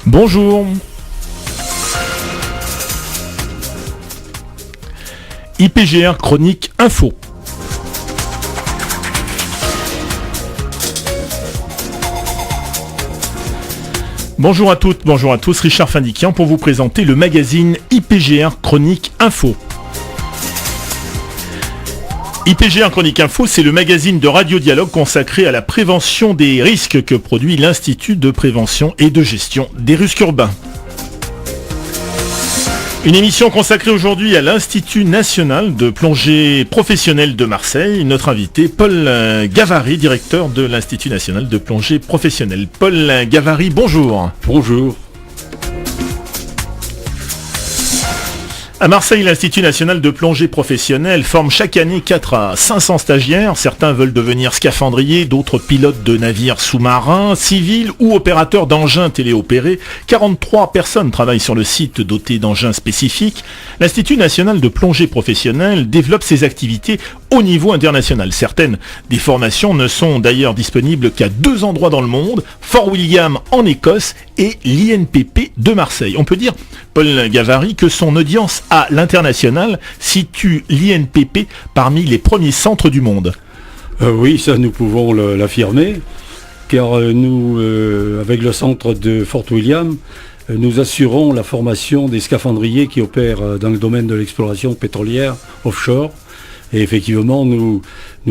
Bonjour. IPGR Chronique Info. Bonjour à toutes, bonjour à tous, Richard Findiquian pour vous présenter le magazine IPGR Chronique Info. IPGR Chronique Info, c'est le magazine de radio-dialogue consacré à la prévention des risques que produit l'Institut de prévention et de gestion des risques urbains. Une émission consacrée aujourd'hui à l'Institut national de plongée professionnelle de Marseille. Notre invité, Paul Gavary, directeur de l'Institut national de plongée professionnelle. Paul Gavary, bonjour. Bonjour. À Marseille, l'Institut national de plongée professionnelle forme chaque année 4 à 500 stagiaires. Certains veulent devenir scaphandriers, d'autres pilotes de navires sous-marins, civils ou opérateurs d'engins téléopérés. 43 personnes travaillent sur le site doté d'engins spécifiques. L'Institut national de plongée professionnelle développe ses activités au niveau international. Certaines des formations ne sont d'ailleurs disponibles qu'à 2 endroits dans le monde, Fort William en Écosse et l'INPP de Marseille. On peut dire, Paul Gavary, que son audience à l'international situe l'INPP parmi les premiers centres du monde. Oui, ça nous pouvons l'affirmer, car nous, avec le centre de Fort William, nous assurons la formation des scaphandriers qui opèrent dans le domaine de l'exploration pétrolière offshore. Et effectivement, nous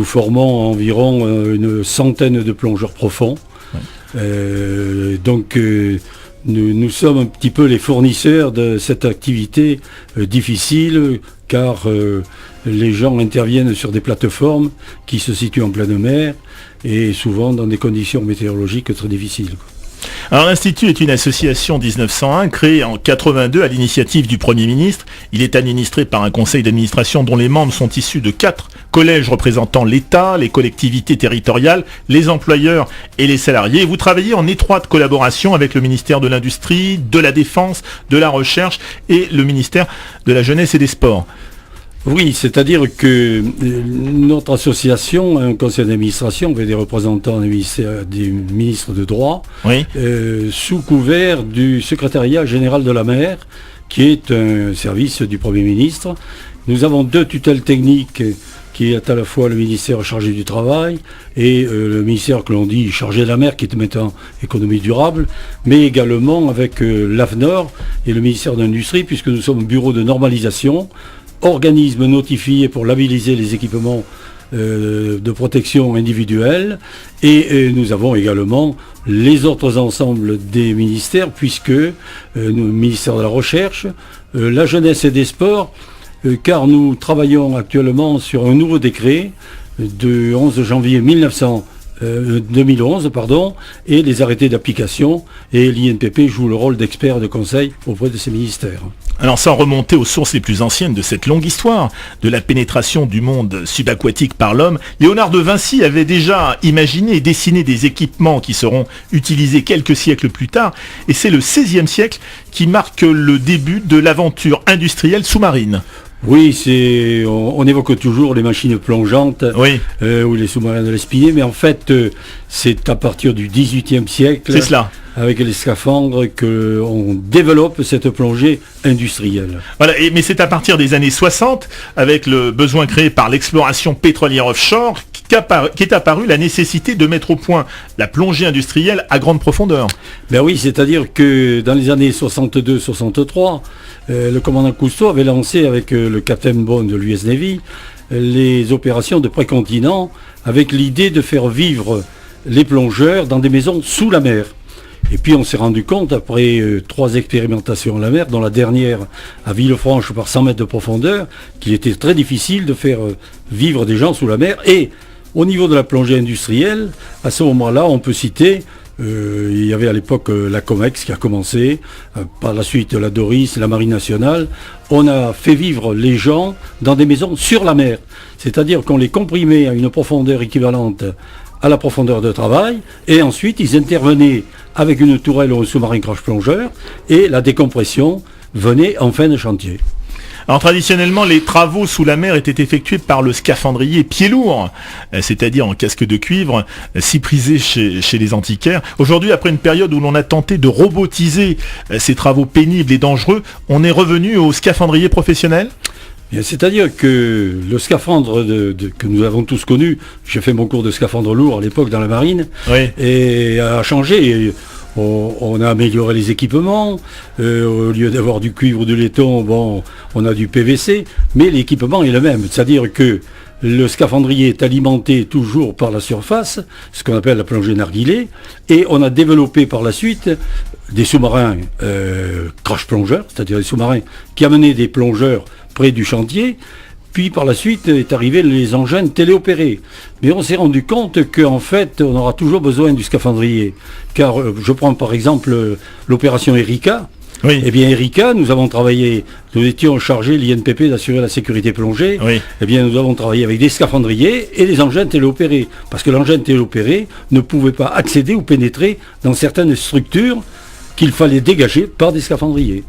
formons environ une centaine de plongeurs profonds. Ouais. Nous sommes un petit peu les fournisseurs de cette activité difficile, car les gens interviennent sur des plateformes qui se situent en pleine mer et souvent dans des conditions météorologiques très difficiles. Alors l'Institut est une association 1901 créée en 82 à l'initiative du Premier ministre. Il est administré par un conseil d'administration dont les membres sont issus de 4 collèges représentant l'État, les collectivités territoriales, les employeurs et les salariés. Vous travaillez en étroite collaboration avec le ministère de l'Industrie, de la Défense, de la Recherche et le ministère de la Jeunesse et des Sports. Oui, c'est-à-dire que notre association, un conseil d'administration avec des représentants des ministres de droit, oui. Sous couvert du secrétariat général de la mer, qui est un service du Premier ministre. Nous avons 2 tutelles techniques, qui est à la fois le ministère chargé du travail et le ministère que l'on dit chargé de la mer, qui est maintenant économie durable, mais également avec l'AFNOR et le ministère de l'Industrie, puisque nous sommes bureau de normalisation, organisme notifié pour labelliser les équipements de protection individuelle, et nous avons également les autres ensembles des ministères, puisque le ministère de la Recherche, la Jeunesse et des Sports, car nous travaillons actuellement sur un nouveau décret de 11 janvier 2011, et les arrêtés d'application, et l'INPP joue le rôle d'expert de conseil auprès de ces ministères. Alors sans remonter aux sources les plus anciennes de cette longue histoire de la pénétration du monde subaquatique par l'homme, Léonard de Vinci avait déjà imaginé et dessiné des équipements qui seront utilisés quelques siècles plus tard, et c'est le XVIe siècle qui marque le début de l'aventure industrielle sous-marine. Oui, on évoque toujours les machines plongeantes, oui. Ou les sous-marins de l'Espinier, mais en fait, c'est à partir du XVIIIe siècle, c'est cela. Avec les scaphandres, qu'on développe cette plongée industrielle. Voilà, mais c'est à partir des années 60, avec le besoin créé par l'exploration pétrolière offshore, qu'est apparue la nécessité de mettre au point la plongée industrielle à grande profondeur. Ben oui, c'est-à-dire que dans les années 62-63, le commandant Cousteau avait lancé avec le Captain Bond de l'US Navy les opérations de précontinent, avec l'idée de faire vivre les plongeurs dans des maisons sous la mer. Et puis on s'est rendu compte, après 3 expérimentations à la mer, dont la dernière à Villefranche par 100 mètres de profondeur, qu'il était très difficile de faire vivre des gens sous la mer. Et au niveau de la plongée industrielle, à ce moment-là, on peut citer, il y avait à l'époque la Comex qui a commencé, par la suite la Doris, la Marine nationale. On a fait vivre les gens dans des maisons sur la mer. C'est-à-dire qu'on les comprimait à une profondeur équivalente à la profondeur de travail, et ensuite ils intervenaient avec une tourelle ou un sous-marin crash plongeur, et la décompression venait en fin de chantier. Alors traditionnellement, les travaux sous la mer étaient effectués par le scaphandrier pied lourd, c'est-à-dire en casque de cuivre, si prisé chez les antiquaires. Aujourd'hui, après une période où l'on a tenté de robotiser ces travaux pénibles et dangereux, on est revenu au scaphandrier professionnel ? C'est-à-dire que le scaphandre que nous avons tous connu, j'ai fait mon cours de scaphandre lourd à l'époque dans la marine, oui. Et a changé. On a amélioré les équipements, au lieu d'avoir du cuivre ou du laiton, on a du PVC, mais l'équipement est le même. C'est-à-dire que le scaphandrier est alimenté toujours par la surface, ce qu'on appelle la plongée narguilé, et on a développé par la suite des sous-marins crash-plongeurs, c'est-à-dire des sous-marins qui amenaient des plongeurs près du chantier, puis par la suite est arrivé les engins téléopérés. Mais on s'est rendu compte qu'en fait, on aura toujours besoin du scaphandrier. Car je prends par exemple l'opération Erika. Oui. Eh bien Erika, nous étions chargés, l'INPP, d'assurer la sécurité plongée. Oui. Eh bien nous avons travaillé avec des scaphandriers et des engins téléopérés. Parce que l'engin téléopéré ne pouvait pas accéder ou pénétrer dans certaines structures qu'il fallait dégager par des scaphandriers.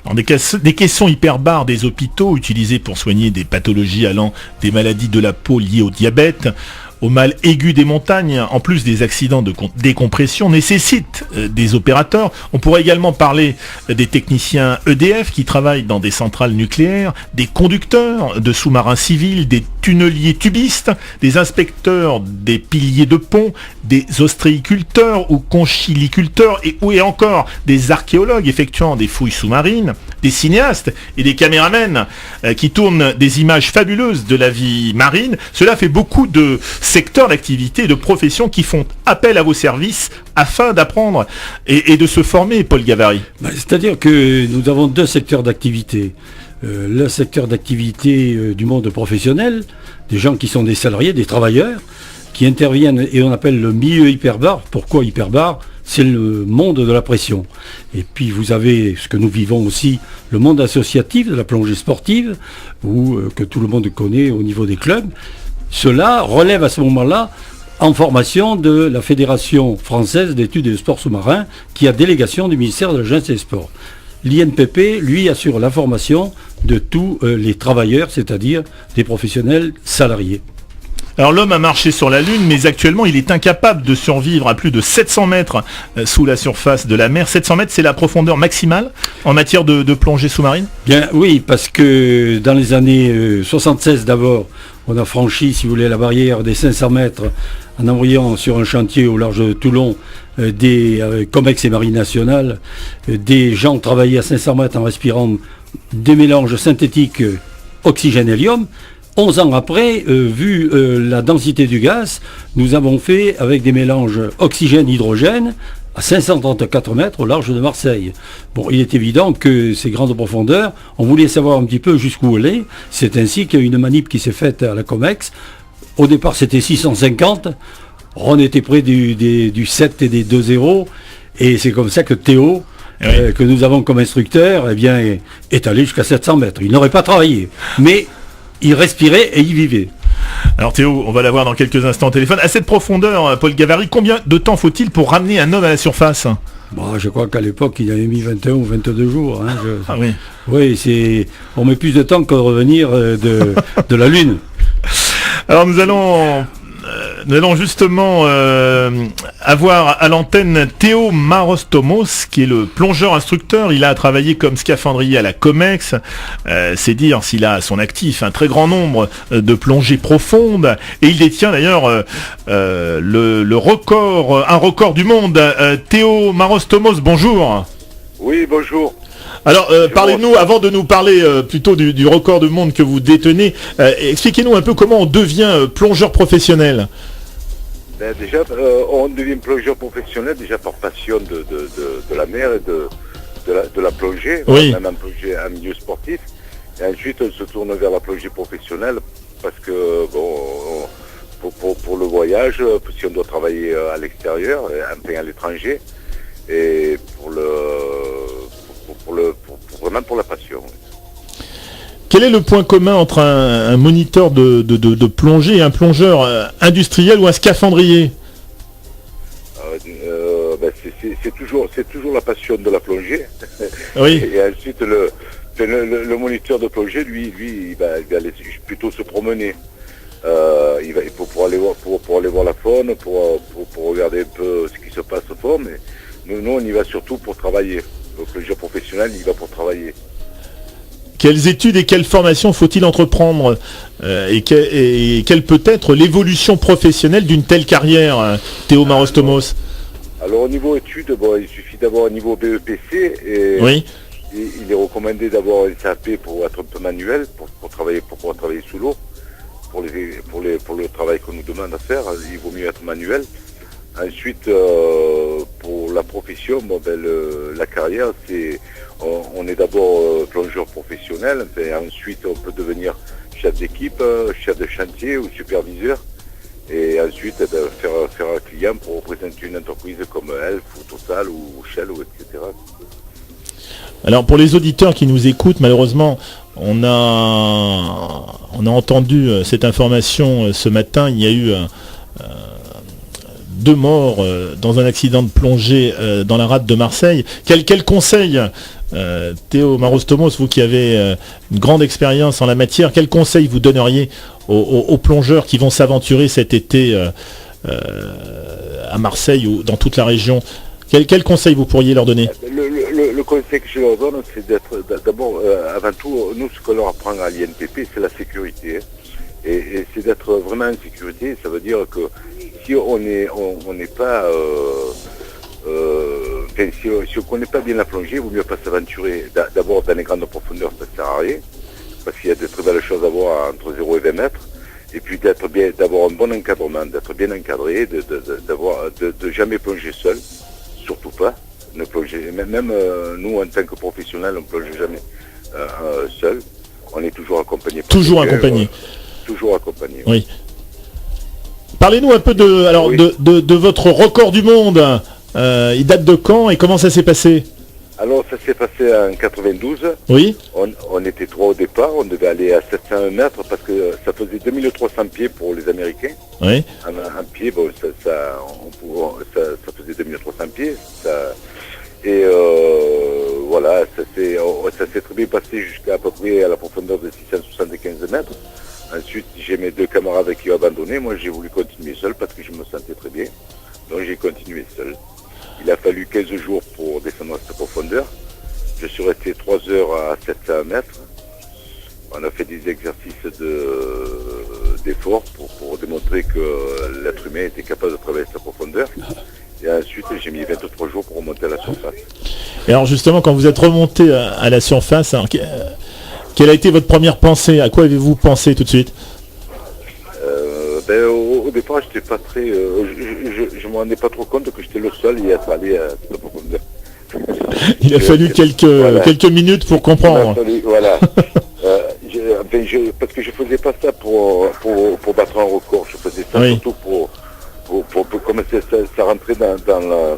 Alors, des caissons hyperbares des hôpitaux utilisés pour soigner des pathologies allant des maladies de la peau liées au diabète, au mal aigu des montagnes, en plus des accidents de décompression, nécessitent des opérateurs. On pourrait également parler des techniciens EDF qui travaillent dans des centrales nucléaires, des conducteurs de sous-marins civils, des tunneliers tubistes, des inspecteurs des piliers de pont, des ostréiculteurs ou conchiliculteurs et encore des archéologues effectuant des fouilles sous-marines, des cinéastes et des caméramens qui tournent des images fabuleuses de la vie marine. Cela fait beaucoup de secteurs d'activité et de professions qui font appel à vos services afin d'apprendre et de se former, Paul Gavary. C'est-à-dire que nous avons deux secteurs d'activité. Le secteur d'activité du monde professionnel, des gens qui sont des salariés, des travailleurs, qui interviennent et on appelle le milieu hyperbar. Pourquoi hyperbar ? C'est le monde de la pression. Et puis vous avez ce que nous vivons aussi, le monde associatif de la plongée sportive, que tout le monde connaît au niveau des clubs. Cela relève à ce moment-là en formation de la Fédération française d'études et de sport sous-marin, qui a délégation du ministère de la Jeunesse et des Sports. L'INPP, lui, assure la formation de tous les travailleurs, c'est-à-dire des professionnels salariés. Alors l'homme a marché sur la Lune, mais actuellement il est incapable de survivre à plus de 700 mètres sous la surface de la mer. 700 mètres, c'est la profondeur maximale en matière de plongée sous-marine ? Bien oui, parce que dans les années 76 d'abord, on a franchi, si vous voulez, la barrière des 500 mètres en envoyant sur un chantier au large de Toulon des Comex et Marine Nationale, des gens travaillaient à 500 mètres en respirant des mélanges synthétiques oxygène-hélium. 11 ans après, vu la densité du gaz, nous avons fait avec des mélanges oxygène-hydrogène à 534 mètres au large de Marseille. Bon, il est évident que ces grandes profondeurs, on voulait savoir un petit peu jusqu'où elle est. C'est ainsi qu'il y a une manip qui s'est faite à la Comex. Au départ, c'était 650. On était près du 7 et des 2-0. Et c'est comme ça que Théo, que nous avons comme instructeur, eh bien, est allé jusqu'à 700 mètres. Il n'aurait pas travaillé. Mais il respirait et il vivait. Alors Théo, on va l'avoir dans quelques instants au téléphone. À cette profondeur, Paul Gavary, combien de temps faut-il pour ramener un homme à la surface ? Je crois qu'à l'époque, il avait mis 21 ou 22 jours. Ah oui. Oui, on met plus de temps qu'à revenir de la Lune. Alors nous allons justement avoir à l'antenne Théo Marostomos, qui est le plongeur instructeur. Il a travaillé comme scaphandrier à la Comex. C'est dire s'il a à son actif un très grand nombre de plongées profondes. Et il détient d'ailleurs le record, un record du monde. Théo Marostomos, bonjour. Oui, bonjour. Alors, parlez-nous, avant de nous parler plutôt du record du monde que vous détenez, expliquez-nous un peu comment on devient plongeur professionnel. Déjà, on devient plongeur professionnel déjà par passion de la mer et de la plongée, oui. Même en milieu sportif. Et ensuite, on se tourne vers la plongée professionnelle parce que, pour le voyage, si on doit travailler à l'extérieur, enfin à l'étranger, et vraiment pour la passion. Quel est le point commun entre un moniteur de plongée et un plongeur industriel ou un scaphandrier ? C'est toujours la passion de la plongée. Oui. Et ensuite Le moniteur de plongée, lui, il va aller plutôt se promener. Il faut pour aller voir la faune, pour regarder un peu ce qui se passe au fond, mais nous on y va surtout pour travailler. Le plongeur professionnel, il va pour travailler. Quelles études et quelles formations faut-il entreprendre et quelle peut être l'évolution professionnelle d'une telle carrière, Théo Marostomos? Alors au niveau études, il suffit d'avoir un niveau BEPC et oui. Il est recommandé d'avoir un CAP pour être un peu manuel, pour pouvoir travailler sous l'eau. Pour le travail qu'on nous demande à faire, il vaut mieux être manuel. Ensuite, pour la profession, la carrière, on est d'abord plongeur professionnel, ensuite on peut devenir chef d'équipe, chef de chantier ou superviseur, et ensuite faire un client pour représenter une entreprise comme Elf ou Total ou Shell, ou etc. Alors pour les auditeurs qui nous écoutent, malheureusement, on a entendu cette information ce matin. Il y a eu 2 morts dans un accident de plongée dans la rade de Marseille. Quel conseil, Théo Marostomos, vous qui avez une grande expérience en la matière, quel conseil vous donneriez aux plongeurs qui vont s'aventurer cet été à Marseille ou dans toute la région? Quel conseil vous pourriez leur donner? Le conseil que je leur donne, c'est d'être d'abord, avant tout, nous, ce qu'on leur apprend à l'INPP, c'est la sécurité. Et c'est d'être vraiment en sécurité. Ça veut dire que si on n'est pas... si on ne connaît pas bien la plongée, il vaut mieux pas s'aventurer d'abord dans les grandes profondeurs, ça ne sert à rien. Parce qu'il y a de très belles choses à voir entre 0 et 20 mètres. Et puis d'avoir un bon encadrement, d'être bien encadré, de jamais plonger seul, surtout pas. Ne plonger, même nous en tant que professionnels, on ne plonge jamais seul. On est toujours accompagné. Toujours accompagné. Toujours accompagné. Oui. Parlez-nous un peu de votre record du monde. Il date de quand et comment ça s'est passé? Alors ça s'est passé en 92. Oui. On était 3 au départ, on devait aller à 701 mètres parce que ça faisait 2300 pieds pour les Américains. Oui. Un pied, ça faisait 2300 pieds. Et voilà, ça s'est très bien passé jusqu'à peu près à la profondeur de 675 mètres. Ensuite, j'ai mes 2 camarades qui ont abandonné. Moi, j'ai voulu continuer seul parce que je me sentais très bien. Donc, j'ai continué seul. Il a fallu 15 jours pour descendre à cette profondeur. Je suis resté 3 heures à 700 mètres. On a fait des exercices d'effort pour démontrer que l'être humain était capable de travailler cette profondeur. Et ensuite, j'ai mis 23 jours pour remonter à la surface. Et alors justement, quand vous êtes remonté à la surface, alors, quelle a été votre première pensée? À quoi avez-vous pensé tout de suite? Au départ, j'étais pas très... je me rendais pas trop compte que j'étais le seul à être allé à cette profondeur. Il a fallu quelques minutes pour comprendre. Voilà. Parce que je faisais pas ça pour battre un record. Je faisais ça surtout pour comme ça rentrait dans la...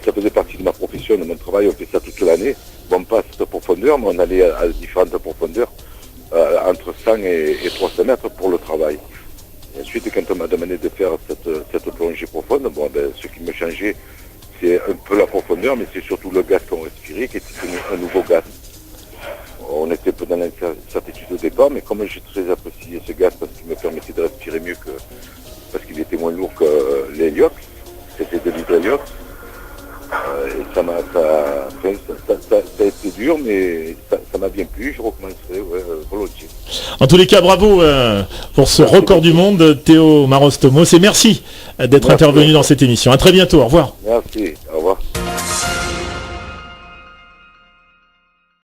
Ça faisait partie de ma profession, de mon travail. On fait ça toute l'année. Bon, pas à cette profondeur, mais on allait à différentes profondeurs, entre 100 et 300 mètres pour le travail. Et ensuite, quand on m'a demandé de faire cette plongée profonde, ce qui me changeait, c'est un peu la profondeur, mais c'est surtout le gaz qu'on respirait, qui était un nouveau gaz. On était un peu dans l'incertitude au départ, mais comme j'ai très apprécié ce gaz parce qu'il me permettait de respirer mieux parce qu'il était moins lourd que l'héliox, c'était de l'hydréliox. Et ça a été dur, mais ça m'a bien plu, je recommencerai volontiers. En tous les cas, bravo pour ce record du monde, Théo Marostomos, et merci d'être intervenu dans cette émission. À très bientôt, au revoir. Merci, au revoir.